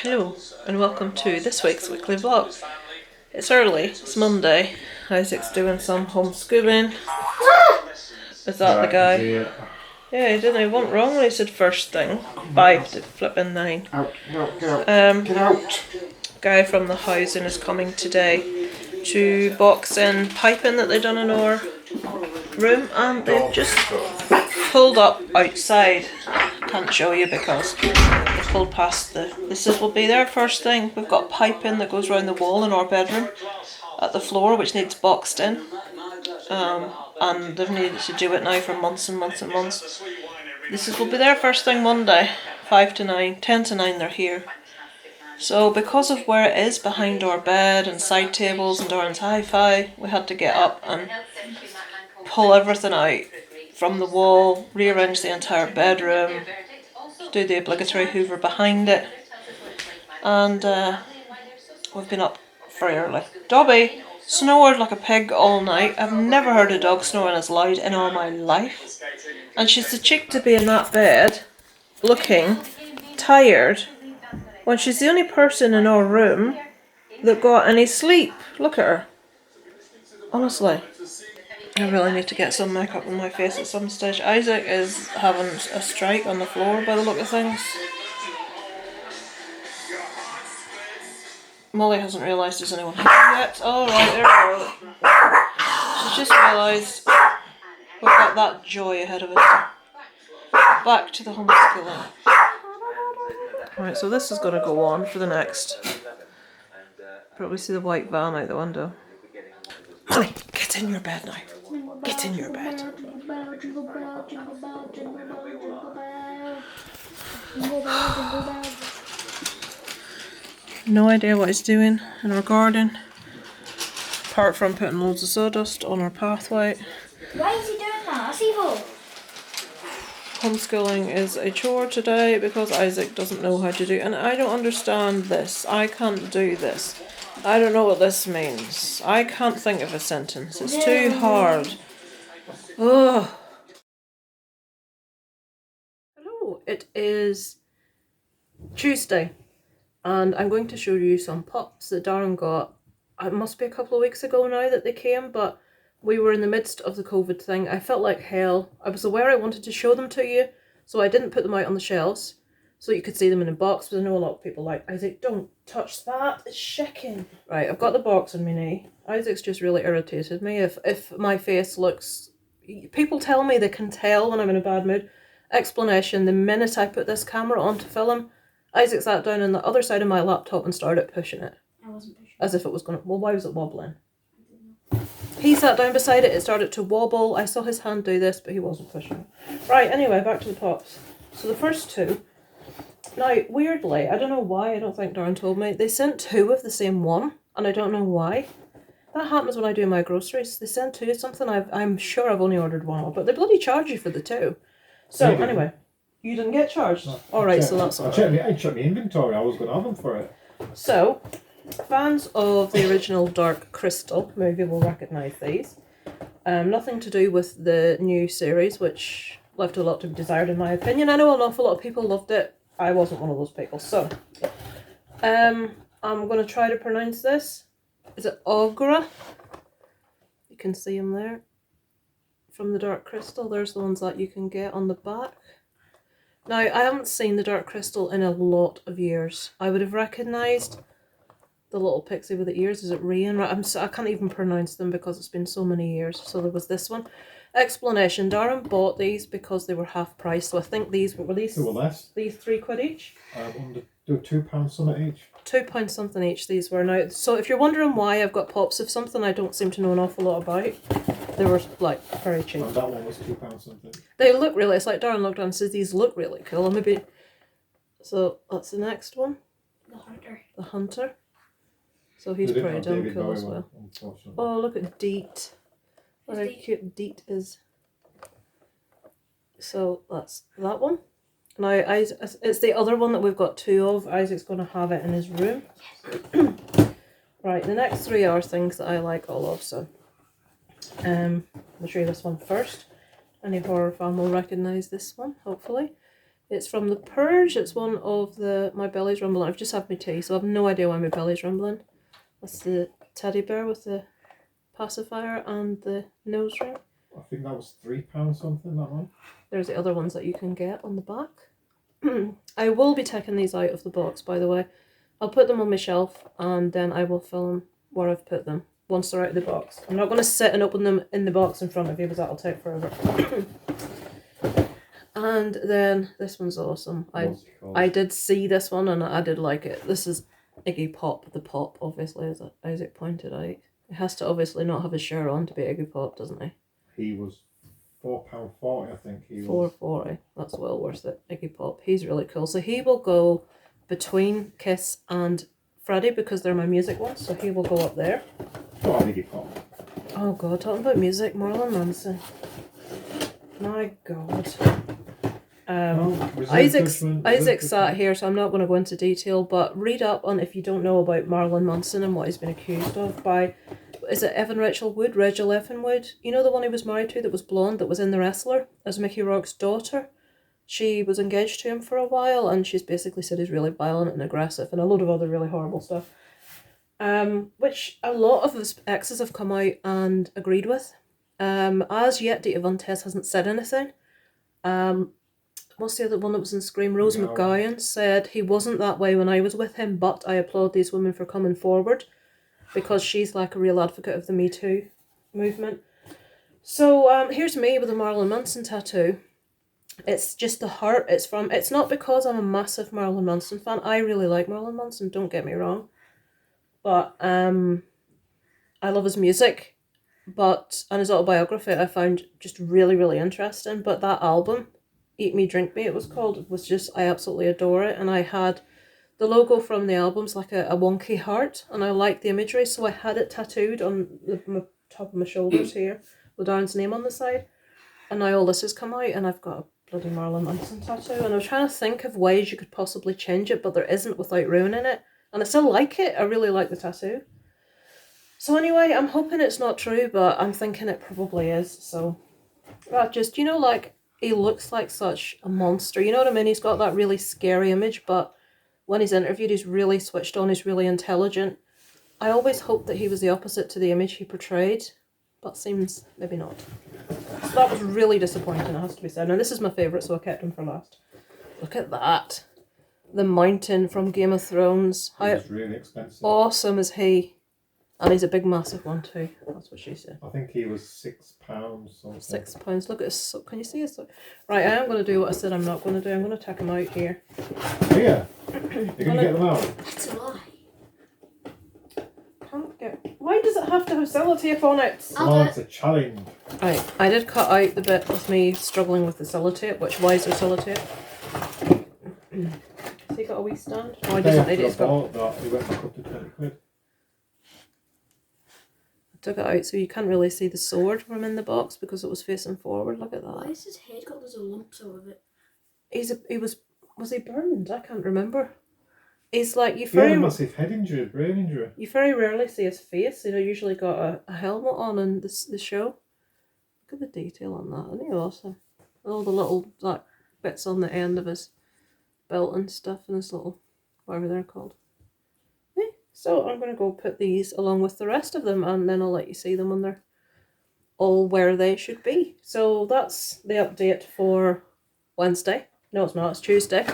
Hello and welcome to this week's weekly vlog. It's early, it's Monday. Isaac's doing some homeschooling. Is that the guy? Yeah, he didn't. He went wrong when he said first thing. 5 to flipping 9. Out, get out, get out. Guy from the housing is coming today to box in piping that they done in our room, and they've just pulled up outside. Can't show you because they pulled past this will be their first thing. We've got piping that goes around the wall in our bedroom at the floor, which needs boxed in, and they've needed to do it now for months and months and months. Will be their first thing Monday, 5 to 9, 10 to 9 they're here. So because of where it is behind our bed and side tables and Darren's hi-fi, we had to get up and pull everything out from the wall, rearrange the entire bedroom, do the obligatory hoover behind it, and we've been up very early. Dobby snored like a pig all night. I've never heard a dog snoring as loud in all my life, and she's the cheek to be in that bed looking tired when she's the only person in our room that got any sleep. Look at her. Honestly. I really need to get some makeup on my face at some stage. Isaac is having a strike on the floor by the look of things. Molly hasn't realised there's anyone here yet. Alright, there we go. She's just realised we've got that joy ahead of us. Back to the homeschooling. Right, so this is going to go on for the next. Probably see the white van out the window. Molly, get in your bed now. Get in your bed. No idea what he's doing in our garden, apart from putting loads of sawdust on our pathway. Why is he doing that? That's evil. Homeschooling is a chore today because Isaac doesn't know how to do it, and I don't understand this. I can't do this. I don't know what this means. I can't think of a sentence. It's too hard. Ugh. Hello, it is Tuesday, and I'm going to show you some pops that Darren got. It must be a couple of weeks ago now that they came, but we were in the midst of the COVID thing. I felt like hell. I was aware I wanted to show them to you, so I didn't put them out on the shelves so you could see them in a box, but I know a lot of people like, Isaac, don't touch that, it's shaking. Right, I've got the box on my knee. Isaac's just really irritated me. If my face looks... People tell me they can tell when I'm in a bad mood. Explanation, the minute I put this camera on to film, Isaac sat down on the other side of my laptop and started pushing it. I wasn't pushing. As if it was going to... Well, why was it wobbling? He sat down beside it, it started to wobble. I saw his hand do this, but he wasn't pushing. Right, anyway, back to the pops. So the first two. Now, weirdly, I don't know why, I don't think Darren told me, they sent 2 of the same one, and I don't know why. That happens when I do my groceries. They send 2 of something I'm sure I've only ordered 1 of, but they bloody charge you for the 2. So, anyway, you didn't get charged? No, alright, so that's alright. I checked my inventory, I was going to have them for it. So, fans of the original Dark Crystal movie will recognise these. Nothing to do with the new series, which left a lot to be desired in my opinion. I know an awful lot of people loved it. I wasn't one of those people. So, I'm going to try to pronounce this. Is it Ogra? You can see them there. From the Dark Crystal. There's the ones that you can get on the back. Now, I haven't seen the Dark Crystal in a lot of years. I would have recognised the little pixie with the ears. Is it Rian? I can't even pronounce them because it's been so many years. So there was this one. Explanation. Darren bought these because they were half price. So I think these were these. They were less. These £3 each. Do £2 something each. £2 something each. These were now. So if you're wondering why I've got pops of something I don't seem to know an awful lot about, they were like very cheap. Oh, that one was £2 something. They look really. It's like Darren looked down and says these look really cool. And maybe. So that's the next one. The hunter. The hunter. So he's pretty damn cool as well. Oh, look at Deet. What how cute Deet is. So that's that one. Now, it's the other one that we've got 2 of. Isaac's going to have it in his room. Yes. Right, the next 3 are things that I like all of. So, I'll show you this one first. Any horror fan will recognise this one, hopefully. It's from The Purge. It's one of my belly's rumbling. I've just had my tea, so I have no idea why my belly's rumbling. That's the teddy bear with the pacifier and the nose ring. I think that was £3 something, that one. There's the other ones that you can get on the back. I will be taking these out of the box, by the way. I'll put them on my shelf and then I will film where I've put them once they're out of the box. I'm not going to sit and open them in the box in front of you because that'll take forever. And then this one's awesome. I did see this one and I did like it. This is Iggy Pop, the Pop, obviously, as Isaac pointed out. He has to obviously not have his shirt on to be Iggy Pop, doesn't he? He was £4.40, I think he was. $4.40. That's well worth it. Iggy Pop. He's really cool. So he will go between Kiss and Freddie because they're my music ones. So he will go up there. Oh, Iggy Pop. Oh God, talking about music, Marilyn Manson. My God. Isaac sat here, so I'm not going to go into detail, but read up on if you don't know about Marilyn Manson and what he's been accused of by, is it Rachel Evan Wood? You know the one he was married to that was blonde, that was in The Wrestler as Mickey Rourke's daughter? She was engaged to him for a while and she's basically said he's really violent and aggressive and a load of other really horrible stuff. Which a lot of his exes have come out and agreed with. As yet, Dita Von Tess hasn't said anything. What's the other one that was in Scream? Rose McGowan said he wasn't that way when I was with him, but I applaud these women for coming forward because she's like a real advocate of the Me Too movement. So here's me with a Marilyn Manson tattoo. It's just the heart. It's not because I'm a massive Marilyn Manson fan. I really like Marilyn Manson, don't get me wrong. But I love his music, and his autobiography I found just really, really interesting. But that album, Eat Me, Drink Me, it was called, it was just, I absolutely adore it. And I had the logo from the album's like a wonky heart, and I liked the imagery, so I had it tattooed on the top of my shoulders here with Darren's name on the side. And now all this has come out and I've got a bloody Marilyn Manson tattoo, and I was trying to think of ways you could possibly change it, but there isn't without ruining it. And I still like it. I really like the tattoo. So anyway, I'm hoping it's not true, but I'm thinking it probably is. So, just, you know, like, he looks like such a monster. You know what I mean? He's got that really scary image, but when he's interviewed, he's really switched on. He's really intelligent. I always hoped that he was the opposite to the image he portrayed, but seems maybe not. So that was really disappointing, it has to be said. Now, this is my favourite, so I kept him for last. Look at that. The mountain from Game of Thrones. It was really expensive. Awesome is he? And he's a big, massive one too. That's what she said. I think he was £6 something. £6. Look at his. Can you see his? Right, I am going to do what I said I'm not going to do. I'm going to take him out here. Oh yeah. You're going to get them out. That's a lie. Why does it have to have sellotape on it? It's a challenge. Right, I did cut out the bit of me struggling with the sellotape. Why is there sellotape? Has he got a wee stand? Oh, he doesn't need it. He's got. He went back up to £20. Took it out so you can't really see the sword from in the box because it was facing forward. Look at that. Why is his head got those lumps all of it? Was he burned? I can't remember. He's like He had a massive head injury, brain injury. You very rarely see his face. He's usually got a helmet on in the show. Look at the detail on that. Isn't he awesome? All the little bits on the end of his belt and stuff and his little whatever they're called. So I'm going to go put these along with the rest of them and then I'll let you see them when they're all where they should be. So that's the update for Wednesday. No, it's not. It's Tuesday.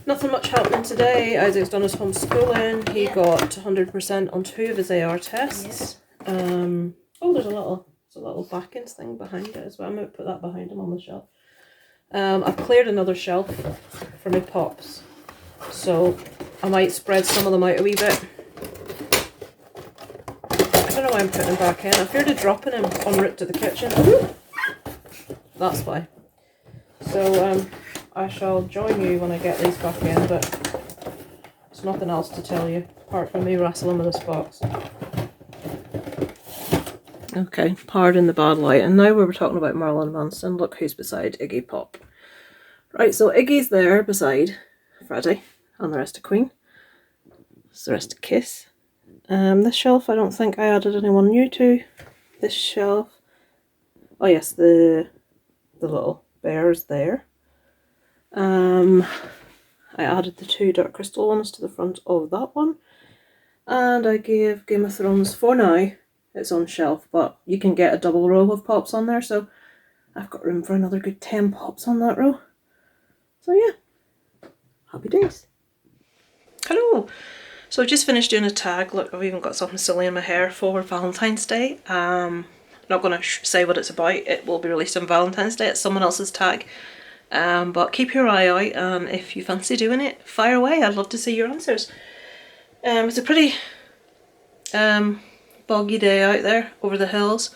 Nothing much happening today. Isaac's done his homeschooling. He got 100% on 2 of his AR tests. Oh, there's a little backings thing behind it as well. I'm going to put that behind him on the shelf. I've cleared another shelf for my pops. So I might spread some of them out a wee bit. I don't know why I'm putting them back in. I'm afraid of dropping him en route to the kitchen. That's why. So I shall join you when I get these back in, but there's nothing else to tell you apart from me wrestling with this box. Okay, pardon the bad light. And now we were talking about Marilyn Manson. Look who's beside Iggy Pop. Right, so Iggy's there beside Freddie and the rest of Queen. It's the rest of Kiss. This shelf I don't think I added anyone new to. This shelf. Oh yes, the little bears there. I added the 2 Dark Crystal ones to the front of that one. And I gave Game of Thrones, for now, it's on shelf, but you can get a double row of pops on there, so I've got room for another good 10 pops on that row. So yeah, happy days. Hello! So I've just finished doing a tag. Look, I've even got something silly in my hair for Valentine's Day. Not going to say what it's about. It will be released on Valentine's Day. It's someone else's tag. But keep your eye out, and if you fancy doing it, fire away. I'd love to see your answers. It's a pretty boggy day out there over the hills.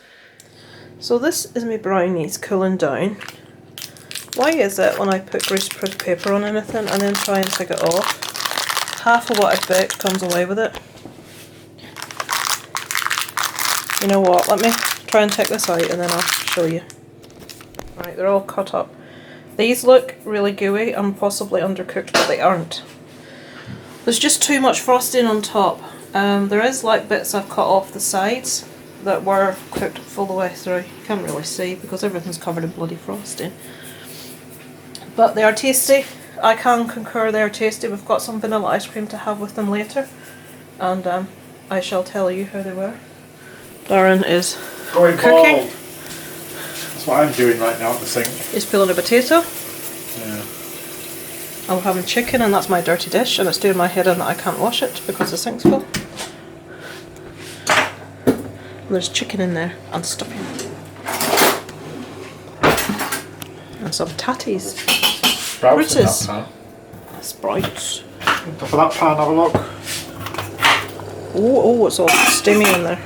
So this is my brownies cooling down. Why is it when I put greaseproof paper on anything and then try and take it off, half of what I've baked comes away with it? You know what, let me try and take this out and then I'll show you. Right, they're all cut up. These look really gooey and possibly undercooked, but they aren't. There's just too much frosting on top. There is like bits I've cut off the sides that were cooked full the way through. You can't really see because everything's covered in bloody frosting. But they are tasty. I can concur they are tasty. We've got some vanilla ice cream to have with them later. And I shall tell you how they were. Darren is Going cooking. bald. That's what I'm doing right now at the sink. He's peeling a potato. Yeah. And we're having chicken, and that's my dirty dish, and it's doing my head in that I can't wash it because the sink's full. And there's chicken in there and stuffing. And some tatties. Sprouts in Brutus. that pan. Sprouts. Top of that pan, have a look. Oh, it's all steamy in there.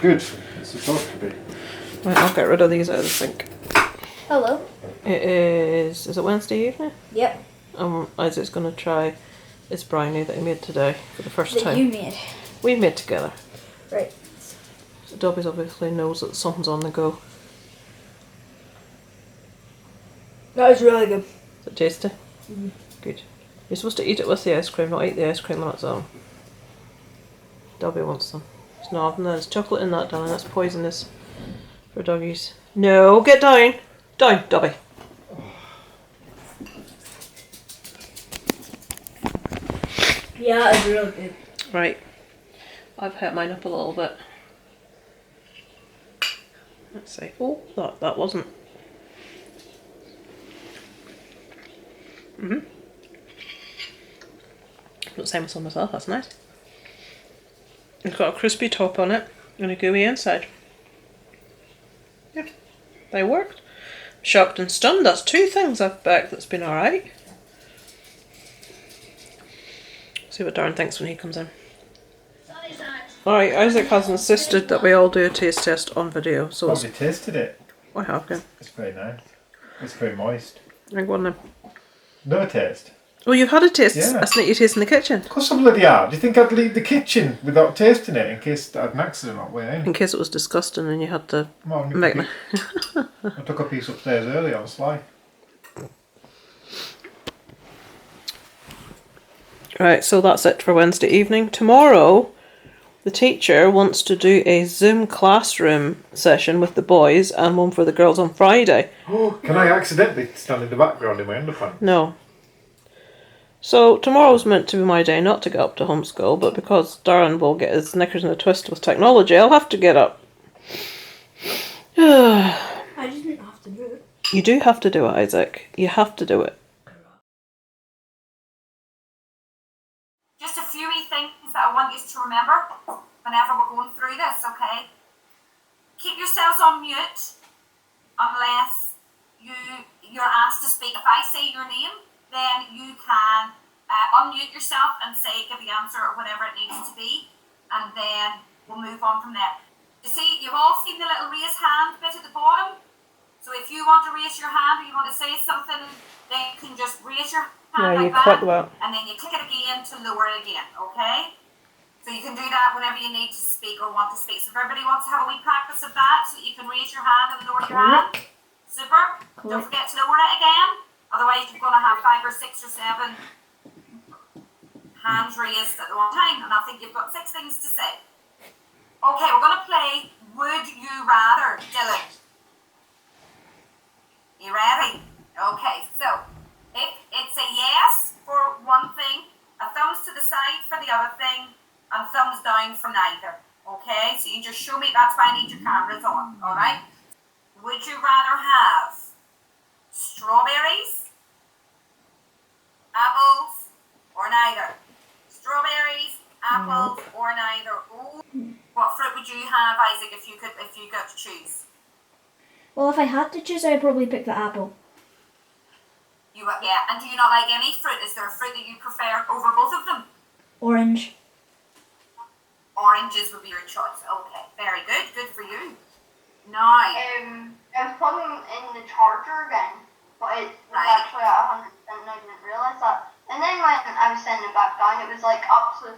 Good. It's supposed to be. Right, I'll get rid of these out of the sink. Hello. It is it Wednesday evening? Yep. Isaac's going to try his brownie that he made today for the first time. That you made. We made together. Right. So Dobby obviously knows that something's on the go. That was really good. Is it tasty? Mm-hmm. Good. You're supposed to eat it with the ice cream, not eat the ice cream on its own. Dobby wants some. There's no having that. There's chocolate in that, darling. That's poisonous for doggies. No, get down. Down, Dobby. Yeah, it was really good. Right. I've hit mine up a little bit. Let's see. Oh, that wasn't. Not the same as on myself, that's nice. It's got a crispy top on it and a gooey inside. Yeah, they worked. Shocked and stunned, that's 2 things I've baked that's been alright. See what Darren thinks when he comes in. Alright, Isaac has insisted that we all do a taste test on video, so Have you tasted it? I have been. It's very nice. It's very moist. I go on then. No taste. Oh, you've had a taste? Yeah. I sneak you taste in the kitchen. Of course I bloody are. Do you think I'd leave the kitchen without tasting it in case I had an accident on the way in? In case it was disgusting and you had to Come on, make I took a piece upstairs early on the sly. Right, so that's it for Wednesday evening. Tomorrow, the teacher wants to do a Zoom classroom session with the boys and one for the girls on Friday. Oh, can I accidentally stand in the background in my underpants? No. So tomorrow's meant to be my day not to get up to homeschool, but because Darren will get his knickers in a twist with technology, I'll have to get up. I didn't have to do it. You do have to do it, Isaac. You have to do it. Just a few wee things that I want you to remember whenever we're going through this, okay? Keep yourselves on mute unless you're asked to speak. If I say your name, then you can unmute yourself and say, give the answer or whatever it needs to be, and then we'll move on from there. You see, you've all seen the little raise hand bit at the bottom. So if you want to raise your hand or you want to say something, then you can just raise your hand Yeah, like you click that. and then you click it again to lower it again, okay? So you can do that whenever you need to speak or want to speak. So if everybody wants to have a wee practice of that, so you can raise your hand and lower your hand. Super. Don't forget to lower it again. Otherwise you're going to have 5 or 6 or 7 hands raised at the one time. And I think you've got 6 things to say. Okay, we're going to play Would You Rather, Dylan. You ready? Okay, so you just show me, that's why I need your cameras on, alright? Would you rather have strawberries, apples, or neither? Strawberries, apples, or neither? Oh, what fruit would you have, Isaac, if you got to choose? Well, if I had to choose, I'd probably pick the apple. Yeah, and do you not like any fruit? Is there a fruit that you prefer over both of them? Orange. Oranges would be your choice. Okay, very good. Good for you. Now, I was plugging in the charger again, but it was Right. actually at 100% and I didn't realise that. And then when I was sending it back down, it was like up to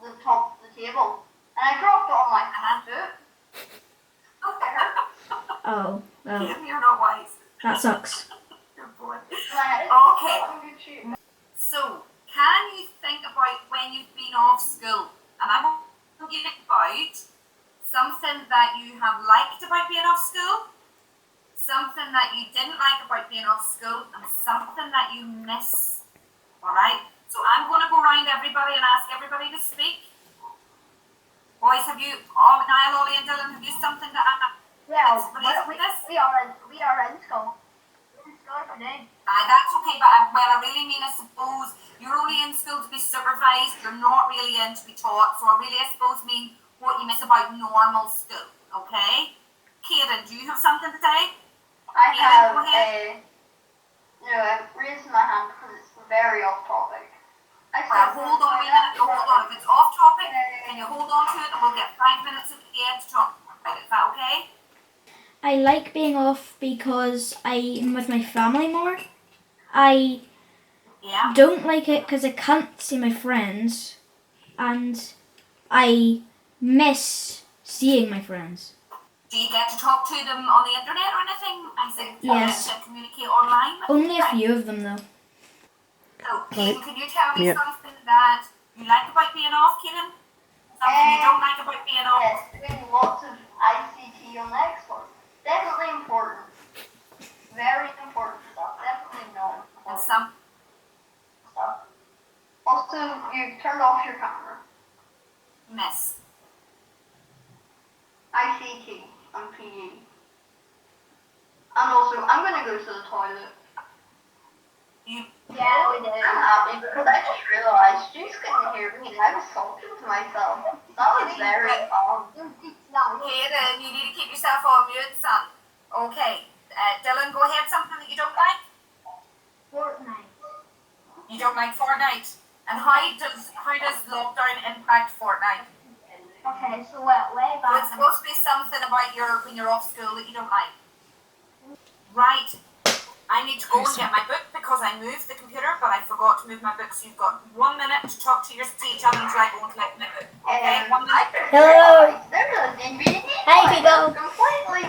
the top of the table. And I dropped it on my foot. Oh, well, you're not wise. that sucks. Good boy. Okay. Okay. So, can you think about when you've been off school? And I'm going to think about something that you have liked about being off school, something that you didn't like about being off school, and something that you miss. Alright? So I'm going to go around everybody and ask everybody to speak. Boys, have you, Niall, Ollie and Dylan, have you something to add? Yeah, Related to this? we are in school. We're in school today. That's okay, but I really mean, I suppose, you're only in school to be supervised, you're not really in to be taught, so I suppose, mean what you miss about normal school, okay? Kieran, do you have something to say? I Yeah, have go ahead. I'm raising my hand because it's very off topic. Hold on a minute, hold on. If it's off topic, can you hold on to it and we'll get 5 minutes at the end to talk about it. Is that okay? I like being off because I'm with my family more. I Yeah. don't like it because I can't see my friends, and I miss seeing my friends. Do you get to talk to them on the internet or anything? I think Yes. to communicate online with Only a them? few of them though. So, Kieran, can you tell me Yeah. something that you like about being off, Kieran? Something you don't like about being off? Yes, doing lots of ICT on the Xbox. Definitely important. Very important stuff. Definitely not And important some stuff. Also, you turned off your camera. miss. ICT and PE. And also, I'm going to go to the toilet. You Yeah, we did. I'm happy because I just realised you couldn't hear me and I was talking to myself. That was very fun. Kieran, you need to keep yourself on mute, son. Okay. Dylan, go ahead. Something that you don't like? Fortnite. You don't like Fortnite. And how does lockdown impact Fortnite? Okay, so way So it's back. supposed to be something about when you're off school that you don't like. Right. I need to go and get my book because I moved the computer, but I forgot to move my book. So you've got 1 minute to talk to each other until I go and collect my book. Okay, 1 minute. Hello. There's a DVD. Hi, people. Completely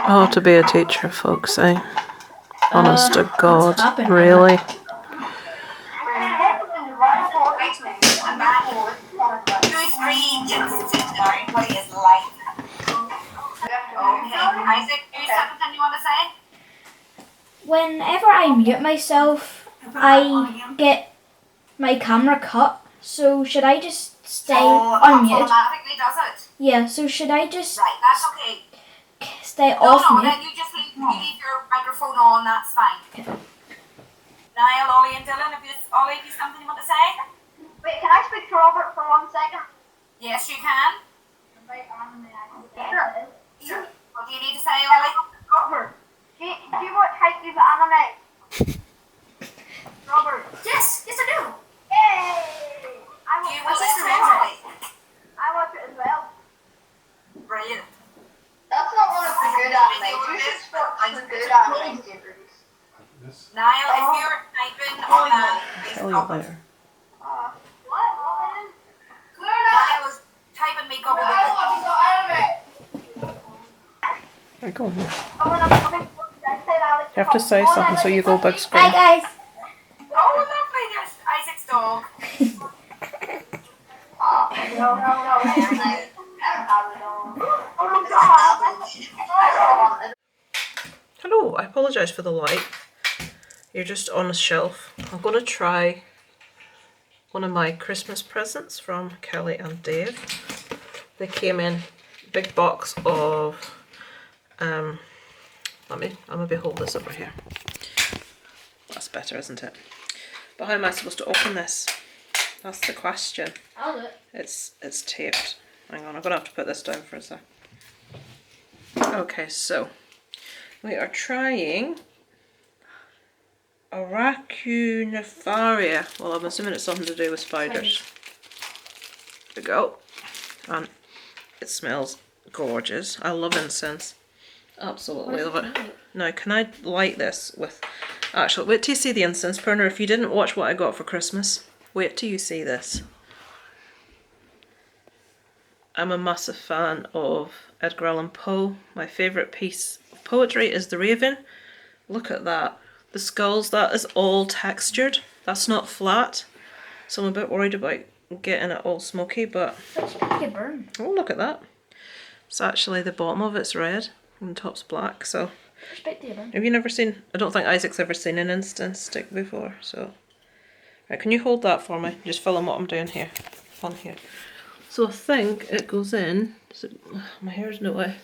Oh, to be a teacher, folks, eh? Honest to God, happened? really. Who's reading just sit down? What he is like. Okay, Isaac, do you have something you want to say? Whenever I mute myself, I get my camera cut. So should I just stay unmuted? Automatically does it. Yeah. So should I just Right, that's okay. stay off No, mute? then you just leave your microphone on, that's fine. Niall, Ollie and Dylan, if you something you want to say? Wait, can I speak to Robert for 1 second? Yes, you can. Sure. What do you need to say, Ollie? Robert, do you watch High School Anime? Robert. Yes, I do. Yay! Do you watch this regularly? I watch it as well. Brilliant. That's not one of the good animes. You should watch the good anime series. Niall, if you're typing on that, Tell you later. What? Niall was typing me couple There you go. You You have to say something so you go big Hi screen. guys. Oh, lovely, there's Isaac's dog. No. Oh my god. Hello, I apologise for the light. You're just on a shelf. I'm going to try one of my Christmas presents from Kelly and Dave. They came in a big box of, I'll maybe hold this over here. That's better, isn't it? But how am I supposed to open this? That's the question. I'll do it. It's taped. Hang on, I'm gonna have to put this down for a sec. Okay, so we are trying Aracunifaria. Well, I'm assuming it's something to do with spiders. There we go. And it smells gorgeous. I love incense. Absolutely love it. Now, can I light this with... Actually, wait till you see the incense burner. If you didn't watch what I got for Christmas, wait till you see this. I'm a massive fan of Edgar Allan Poe. My favourite piece of poetry is The Raven. Look at that. The skulls, that is all textured. That's not flat. So I'm a bit worried about getting it all smoky, but... That's pretty good burn. Oh, look at that. It's actually, the bottom of it's red and the top's black, so... Have you never seen... I don't think Isaac's ever seen an incense stick before, so... Right, can you hold that for me? Just film what I'm doing here. On here. So I think it goes in... my hair's no way.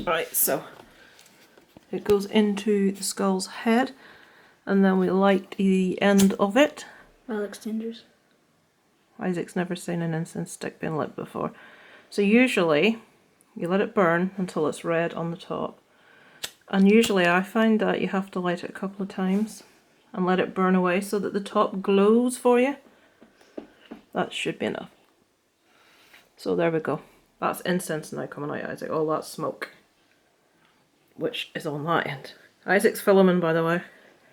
Right, so... It goes into the skull's head, and then we light the end of it. Well, extenders. Isaac's never seen an incense stick being lit before. So usually, you let it burn until it's red on the top. And usually I find that you have to light it a couple of times and let it burn away so that the top glows for you. That should be enough. So there we go. That's incense now coming out, Isaac. All that smoke. Which is on that end. Isaac's filming, by the way.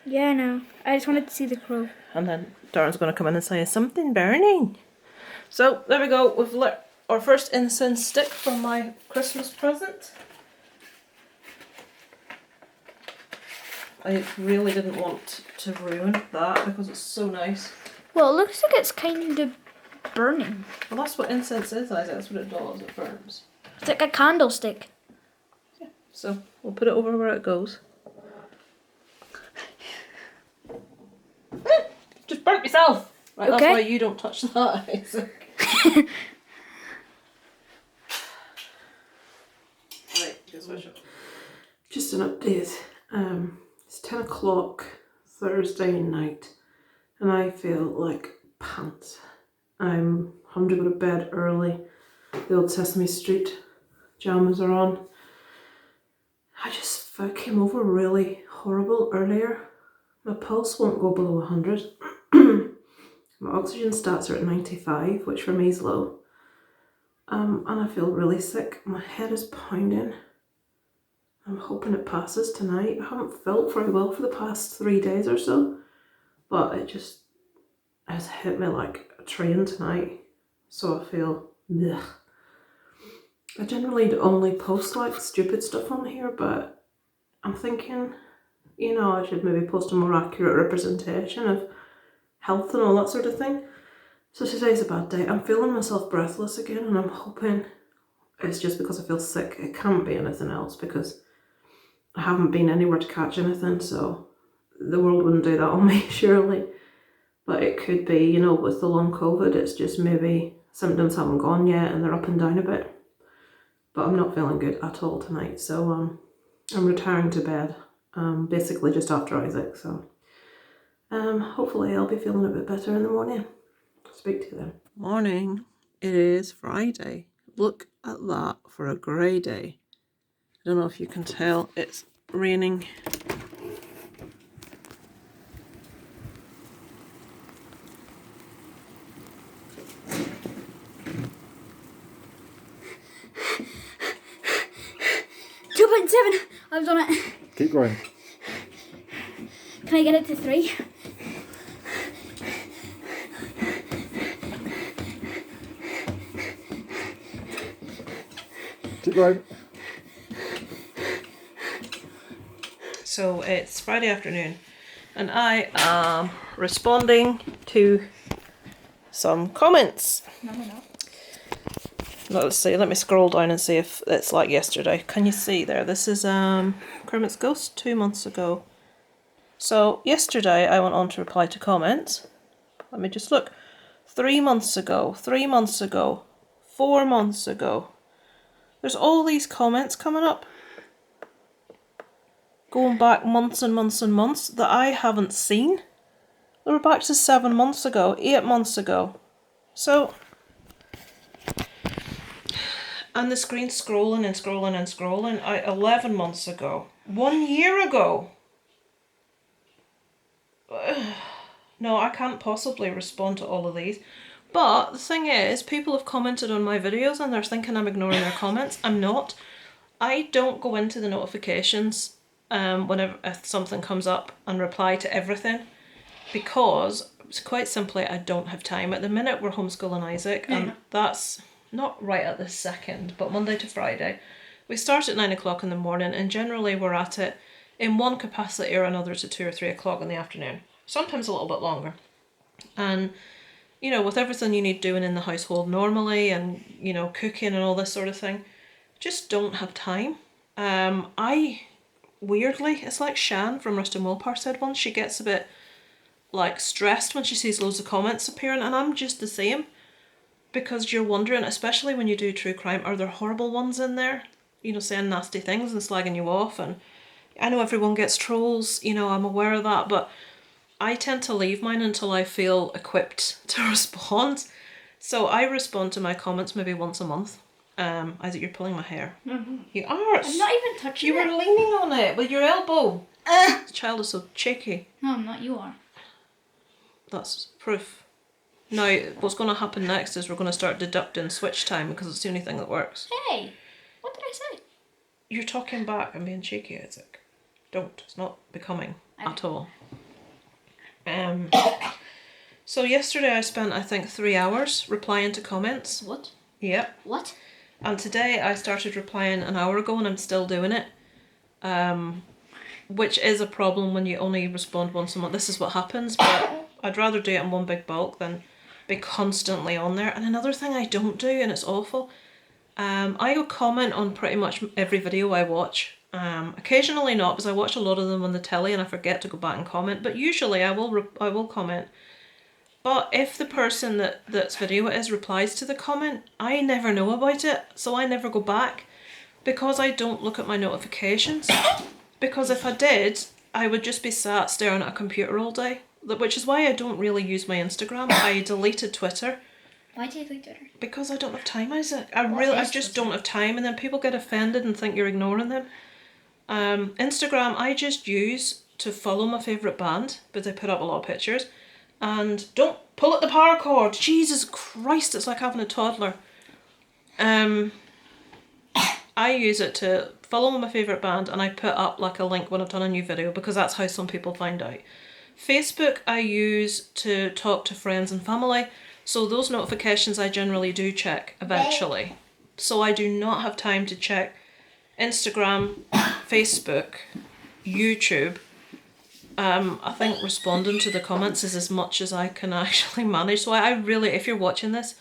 Yeah, I know. I just wanted to see the crow. And then Darren's going to come in and say, "Is something burning?" So there we go. We've lit our first incense stick from my Christmas present. I really didn't want to ruin that because it's so nice. Well, it looks like it's kind of burning. Well, that's what incense is, Isaac. That's what it does. It burns. It's like a candlestick. Yeah. So we'll put it over where it goes. Just burnt yourself. Right. Okay. That's why you don't touch that, Isaac. Right. Just an update. It's 10 o'clock Thursday night and I feel like pants. I'm having to go to bed early. The old Sesame Street pajamas are on. I just came over really horrible earlier. My pulse won't go below 100. My oxygen stats are at 95, which for me is low. And I feel really sick. My head is pounding. I'm hoping it passes tonight. I haven't felt very well for the past 3 days or so, but it just has hit me like a train tonight. So I feel, ugh. I generally only post like stupid stuff on here, but I'm thinking, you know, I should maybe post a more accurate representation of health and all that sort of thing. So today's a bad day. I'm feeling myself breathless again, and I'm hoping it's just because I feel sick. It can't be anything else because I haven't been anywhere to catch anything, so the world wouldn't do that on me, surely. But it could be, you know, with the long COVID, it's just maybe symptoms haven't gone yet and they're up and down a bit. But I'm not feeling good at all tonight, so I'm retiring to bed, basically just after Isaac, so hopefully I'll be feeling a bit better in the morning. Speak to you then. Morning. It is Friday. Look at that for a grey day. I don't know if you can tell, it's raining. I was on it. Keep going. Can I get it to 3? Keep going. So it's Friday afternoon and I am responding to some comments. No, we're not. Let's see, let me scroll down and see if it's like yesterday. Can you see there? This is Kermit's Ghost 2 months ago. So yesterday I went on to reply to comments. Let me just look. 3 months ago, 3 months ago, 4 months ago. There's all these comments coming up, going back months and months and months that I haven't seen. They were back to 7 months ago, 8 months ago. So, and the screen's scrolling and scrolling and scrolling. 11 months ago, 1 year ago. No, I can't possibly respond to all of these. But the thing is, people have commented on my videos and they're thinking I'm ignoring their comments. I'm not. I don't go into the notifications whenever if something comes up and reply to everything, because quite simply I don't have time. At the minute we're homeschooling Isaac, and that's not right at this second, but Monday to Friday. We start at 9 o'clock in the morning, and generally we're at it in one capacity or another to 2 or 3 o'clock in the afternoon. Sometimes a little bit longer. And, you know, with everything you need doing in the household normally, and, you know, cooking and all this sort of thing, just don't have time. Weirdly, it's like Shan from Rustin Wolpar said once, she gets a bit, like, stressed when she sees loads of comments appearing, and I'm just the same. Because you're wondering, especially when you do true crime, are there horrible ones in there? You know, saying nasty things and slagging you off, and I know everyone gets trolls, you know, I'm aware of that, but I tend to leave mine until I feel equipped to respond. So I respond to my comments maybe once a month. Isaac, you're pulling my hair. Mm-hmm. You are. I'm not even touching it. You were leaning on it with your elbow. This child is so cheeky. No, I'm not. You are. That's proof. Now, what's going to happen next is we're going to start deducting switch time because it's the only thing that works. Hey, what did I say? You're talking back and being cheeky, Isaac. Don't. It's not becoming at all. So yesterday I spent, I think, 3 hours replying to comments. What? Yep. What? And today I started replying an hour ago and I'm still doing it. Which is a problem when you only respond once a month. This is what happens, but I'd rather do it in one big bulk than be constantly on there. And another thing I don't do, and it's awful, I will comment on pretty much every video I watch. Occasionally not, because I watch a lot of them on the telly and I forget to go back and comment, but usually I will comment. But if the person that's video it is replies to the comment, I never know about it, so I never go back, because I don't look at my notifications. Because if I did, I would just be sat staring at a computer all day, which is why I don't really use my Instagram. I deleted Twitter. Why do you delete Twitter? Because I don't have time, Isaac. I just don't have time, and then people get offended and think you're ignoring them. Instagram I just use to follow my favourite band, but they put up a lot of pictures. And don't pull at the power cord. Jesus Christ, it's like having a toddler. I use it to follow my favourite band, and I put up like a link when I've done a new video, because that's how some people find out. Facebook I use to talk to friends and family, so those notifications I generally do check eventually. So I do not have time to check Instagram, Facebook, YouTube. I think responding to the comments is as much as I can actually manage. So I really, if you're watching this,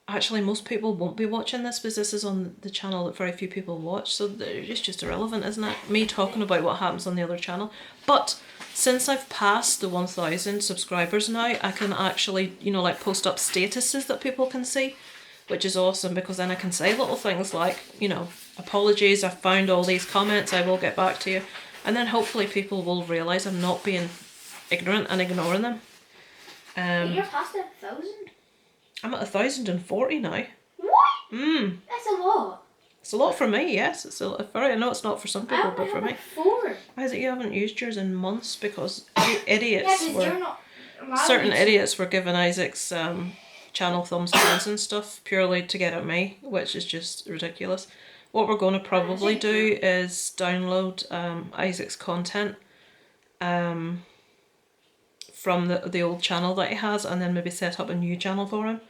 actually most people won't be watching this because this is on the channel that very few people watch. So it's just irrelevant, isn't it? Me talking about what happens on the other channel. But since I've passed the 1,000 subscribers now, I can actually, you know, like post up statuses that people can see, which is awesome, because then I can say little things like, you know, apologies, I found all these comments, I will get back to you. And then hopefully people will realise I'm not being ignorant and ignoring them. You're past 1,000? I'm at 1,040 now. What? That's a lot. It's a lot for me, yes. It's a very, I know it's not for some people, but for me. 4. Isaac, you haven't used yours in months because you idiots you're not certain idiots were giving Isaac's channel thumbs downs and stuff purely to get at me, which is just ridiculous. What we're going to probably do is download Isaac's content from the old channel that he has, and then maybe set up a new channel for him,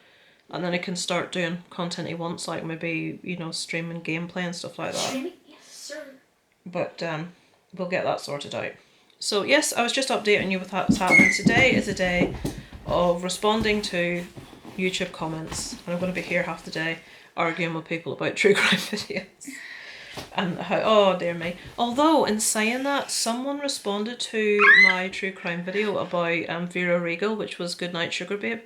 and then he can start doing content he wants, like maybe, you know, streaming gameplay and stuff like that. Streaming? Yes, sir. But we'll get that sorted out. So yes, I was just updating you with what's happening. Today is a day of responding to YouTube comments, and I'm going to be here half the day arguing with people about true crime videos. And how, oh dear me. Although, in saying that, someone responded to my true crime video about Vera Regal, which was Goodnight Sugar Babe.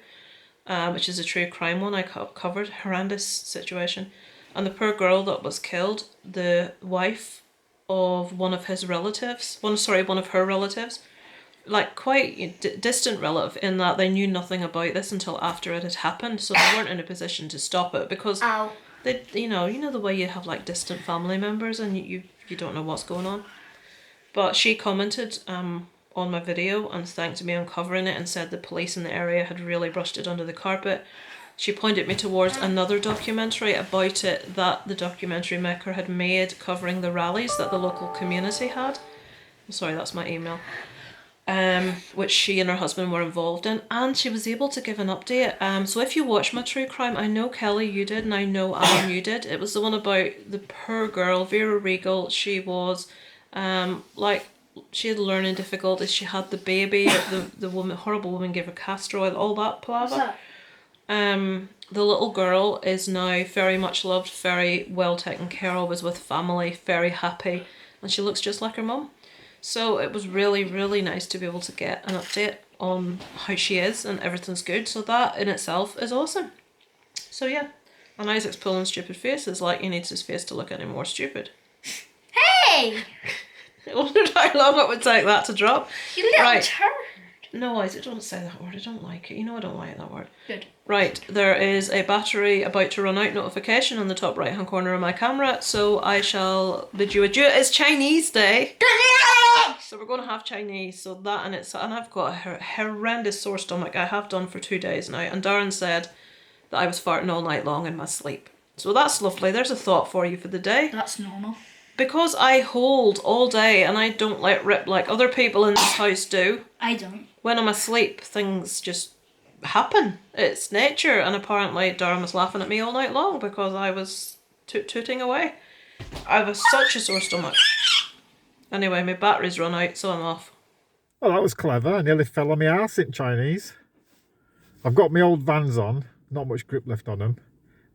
which is a true crime one I covered. Horrendous situation. And the poor girl that was killed, the wife of one of her relatives, like quite distant relative, in that they knew nothing about this until after it had happened, so they weren't in a position to stop it because they, you know the way you have like distant family members and you don't know what's going on. But she commented on my video and thanked me on covering it and said the police in the area had really brushed it under the carpet. She pointed me towards another documentary about it that the documentary maker had made covering the rallies that the local community had. Sorry, that's my email. Which she and her husband were involved in, and she was able to give an update. So if you watch my true crime, I know Kelly you did, and I know Alan you did. It was the one about the poor girl, Vera Regal. She was, like, she had learning difficulties. She had the baby. The woman, horrible woman, gave her castor oil. All that palaver. The little girl is now very much loved, very well taken care of, is with family, very happy, and she looks just like her mum. So it was really, really nice to be able to get an update on how she is and everything's good. So that in itself is awesome. So yeah, and Isaac's pulling stupid faces like he needs his face to look any more stupid. Hey! I wondered how long it would take that to drop. You little right. turd. No, Isaac, don't say that word. I don't like it. You know I don't like that word. Good. Right, there is a battery about to run out notification on the top right hand corner of my camera, so I shall bid you adieu. It's Chinese Day. So we're going to have Chinese, so that and I've got a horrendous sore stomach. I have done for 2 days now, and Darren said that I was farting all night long in my sleep. So that's lovely. There's a thought for you for the day. That's normal. Because I hold all day and I don't let rip like other people in this house do. I don't. When I'm asleep, things just happen. It's nature, and apparently Darren was laughing at me all night long because I was tooting away. I was such a sore stomach. Anyway, my battery's run out, so I'm off. Well, that was clever. I nearly fell on my arse in Chinese. I've got my old Vans on, not much grip left on them,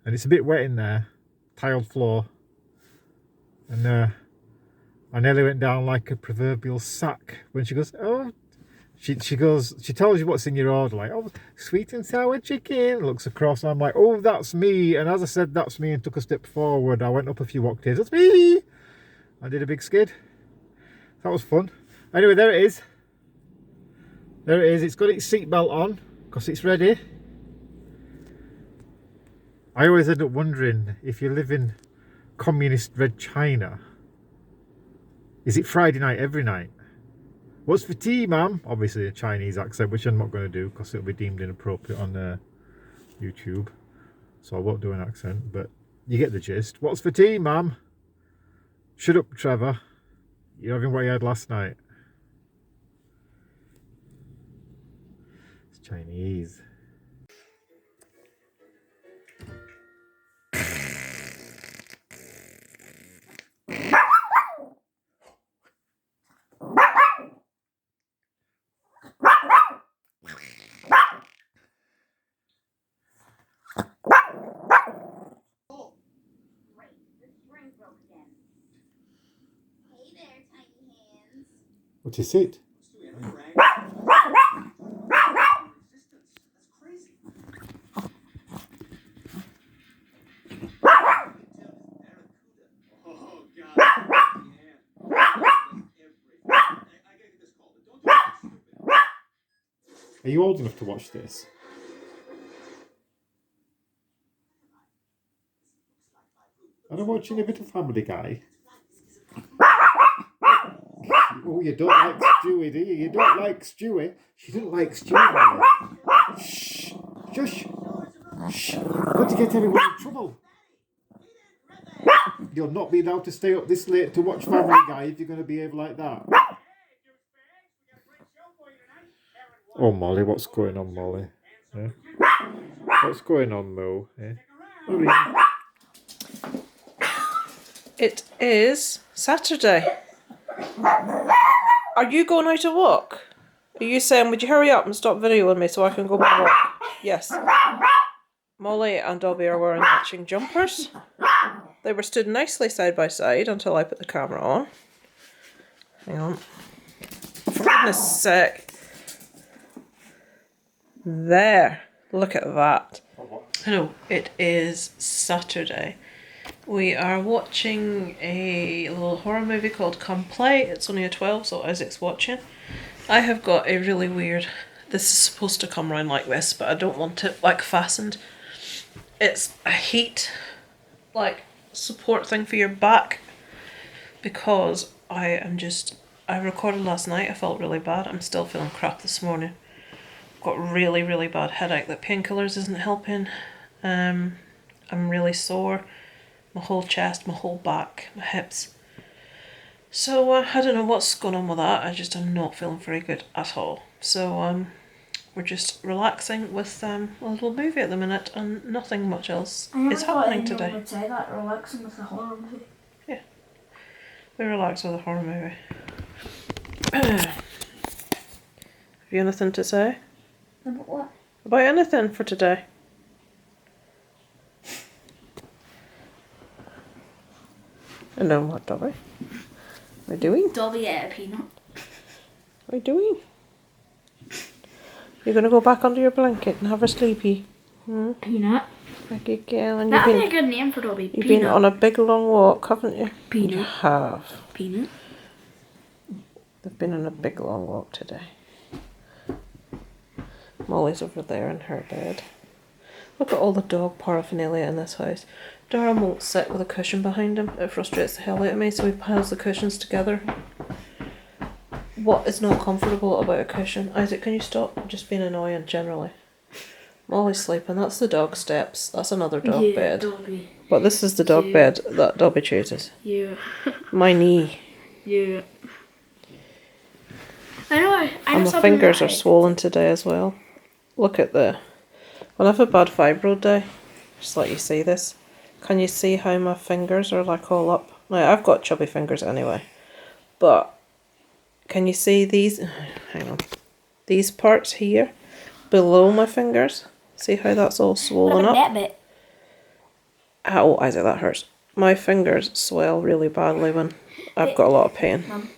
and it's a bit wet in there, tiled floor, and I nearly went down like a proverbial sack when she goes, oh, she tells you what's in your order, like, oh, sweet and sour chicken, looks across, and I'm like, oh, that's me, and as I said that's me and took a step forward, I went up a few octaves, that's me, I did a big skid. That was fun. Anyway, there it is. There it is. It's got its seatbelt on because it's ready. I always end up wondering, if you live in communist red China, is it Friday night every night? What's for tea, ma'am? Obviously a Chinese accent, which I'm not going to do because it'll be deemed inappropriate on YouTube. So I won't do an accent, but you get the gist. What's for tea, ma'am? Shut up, Trevor. You're having what you had last night. It's Chinese. What is it? Are you old enough to watch this? I'm watching a bit of Family Guy. Oh, you don't like Stewie, do you? You don't like Stewie. She doesn't like Stewie. Shh. Shush. Shh. Got to get everyone in trouble. You'll not be allowed to stay up this late to watch Family Guy if you're going to behave like that. Oh, Molly, what's going on, Molly? Yeah? What's going on, Mo? Yeah? It is Saturday. Are you going out to walk? Are you saying, would you hurry up and stop videoing me so I can go for a walk? Yes. Molly and Dobby are wearing matching jumpers. They were stood nicely side by side until I put the camera on. Hang on. For goodness sake. There. Look at that. Hello, it is Saturday. We are watching a little horror movie called Come Play. It's only a 12, so Isaac's watching. I have got a really weird... This is supposed to come round like this, but I don't want it like fastened. It's a heat like support thing for your back because I recorded last night. I felt really bad. I'm still feeling crap this morning. I've got really, really bad headache. The painkillers isn't helping. I'm really sore. My whole chest, my whole back, my hips. So I don't know what's going on with that. I'm not feeling very good at all. So we're just relaxing with a little movie at the minute, and nothing much else is happening today. Would say that, relaxing with a horror movie. Yeah, we relax with a horror movie. Have you anything to say? About what? About anything for today? And then what, Dobby? What are you doing? Dobby ate a peanut. What are you doing? You're going to go back under your blanket and have a sleepy? Peanut. Like a girl. And That'd be a good name for Dobby. You've been on a big long walk, haven't you? Peanut. You have. Peanut. They've been on a big long walk today. Molly's over there in her bed. Look at all the dog paraphernalia in this house. Durham won't sit with a cushion behind him. It frustrates the hell out of me, so he piles the cushions together. What is not comfortable about a cushion? Isaac, can you stop just being annoying generally? Molly's sleeping. That's the dog steps. That's another dog bed. Dobby. But this is the dog bed that Dobby chooses. Yeah. My knee. Yeah. I know. And my fingers are swollen today as well. Look at when I have a bad fibro day, just let you see this. Can you see how my fingers are like all up? Now, I've got chubby fingers anyway. But can you see these? Hang on. These parts here below my fingers? See how that's all swollen up? That bit. Oh, Isaac, that hurts. My fingers swell really badly when I've got a lot of pain. Mum.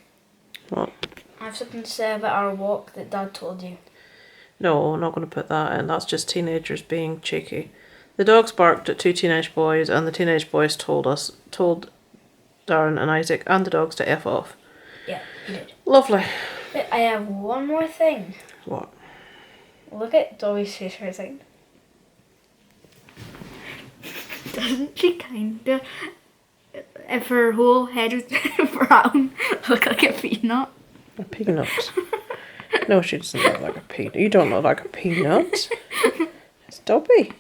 What? I have something to say about our walk that Dad told you. No, I'm not going to put that in. That's just teenagers being cheeky. The dogs barked at two teenage boys, and the teenage boys told Darren and Isaac and the dogs to F off. Yeah, he did. Lovely. But I have one more thing. What? Look at Dobby's face for a second. Doesn't she kinda, if her whole head was brown, look like a peanut? A peanut? No, she doesn't look like a peanut. You don't look like a peanut. It's Dobby.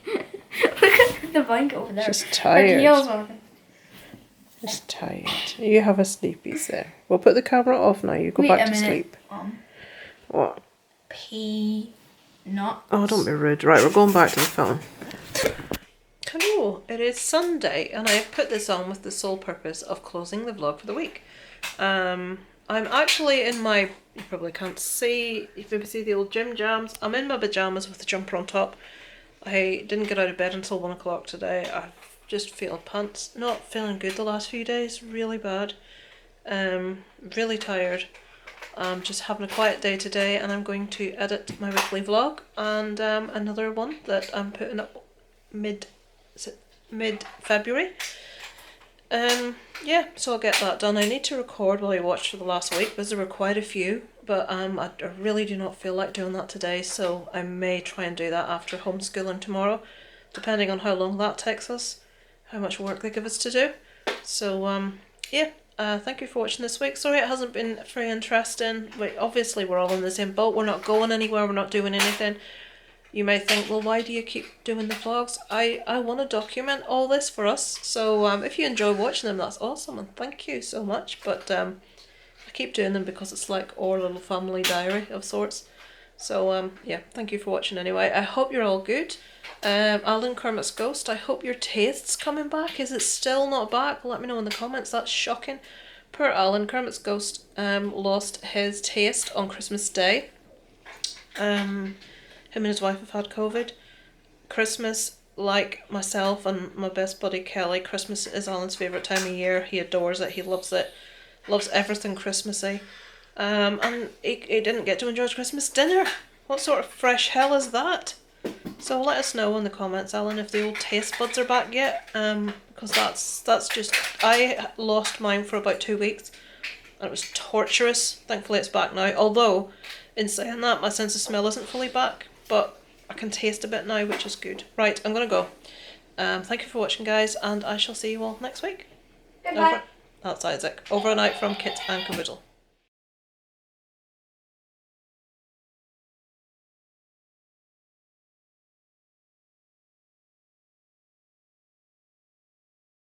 Look at the blanket over there. She's tired. Her heels on. She's tired. You have a sleepies there. We'll put the camera off now. You go back to sleep. What? Peanut. Oh, don't be rude. Right, we're going back to the film. Hello, it is Sunday, and I've put this on with the sole purpose of closing the vlog for the week. I'm actually in my, you probably can't see, you maybe see the old gym jams. I'm in my pyjamas with the jumper on top. I didn't get out of bed until 1 o'clock today. I just feel pants. Not feeling good the last few days, really bad. Really tired. I'm just having a quiet day today, and I'm going to edit my weekly vlog and another one that I'm putting up mid-February. Yeah, so I'll get that done. I need to record while I watched for the last week because there were quite a few, but I really do not feel like doing that today, so I may try and do that after homeschooling tomorrow, depending on how long that takes us, how much work they give us to do. So yeah, thank you for watching this week. Sorry it hasn't been very interesting. Obviously we're all in the same boat. We're not going anywhere, we're not doing anything. You may think, well, why do you keep doing the vlogs? I want to document all this for us. So if you enjoy watching them, that's awesome, and thank you so much. But I keep doing them because it's like our little family diary of sorts. So yeah, thank you for watching anyway. I hope you're all good. Alan Kermit's Ghost, I hope your taste's coming back. Is it still not back? Let me know in the comments. That's shocking. Poor Alan Kermit's Ghost lost his taste on Christmas Day. Him and his wife have had COVID. Christmas, like myself and my best buddy Kelly, Christmas is Alan's favourite time of year. He adores it. He loves it. Loves everything Christmassy. And he didn't get to enjoy his Christmas dinner. What sort of fresh hell is that? So let us know in the comments, Ellen, if the old taste buds are back yet. Because that's just, I lost mine for about 2 weeks and it was torturous. Thankfully it's back now. Although, in saying that, my sense of smell isn't fully back, but I can taste a bit now, which is good. Right, I'm gonna go. Thank you for watching, guys, and I shall see you all next week. Goodbye. That's Isaac. Over and out from Kit and Caboodle.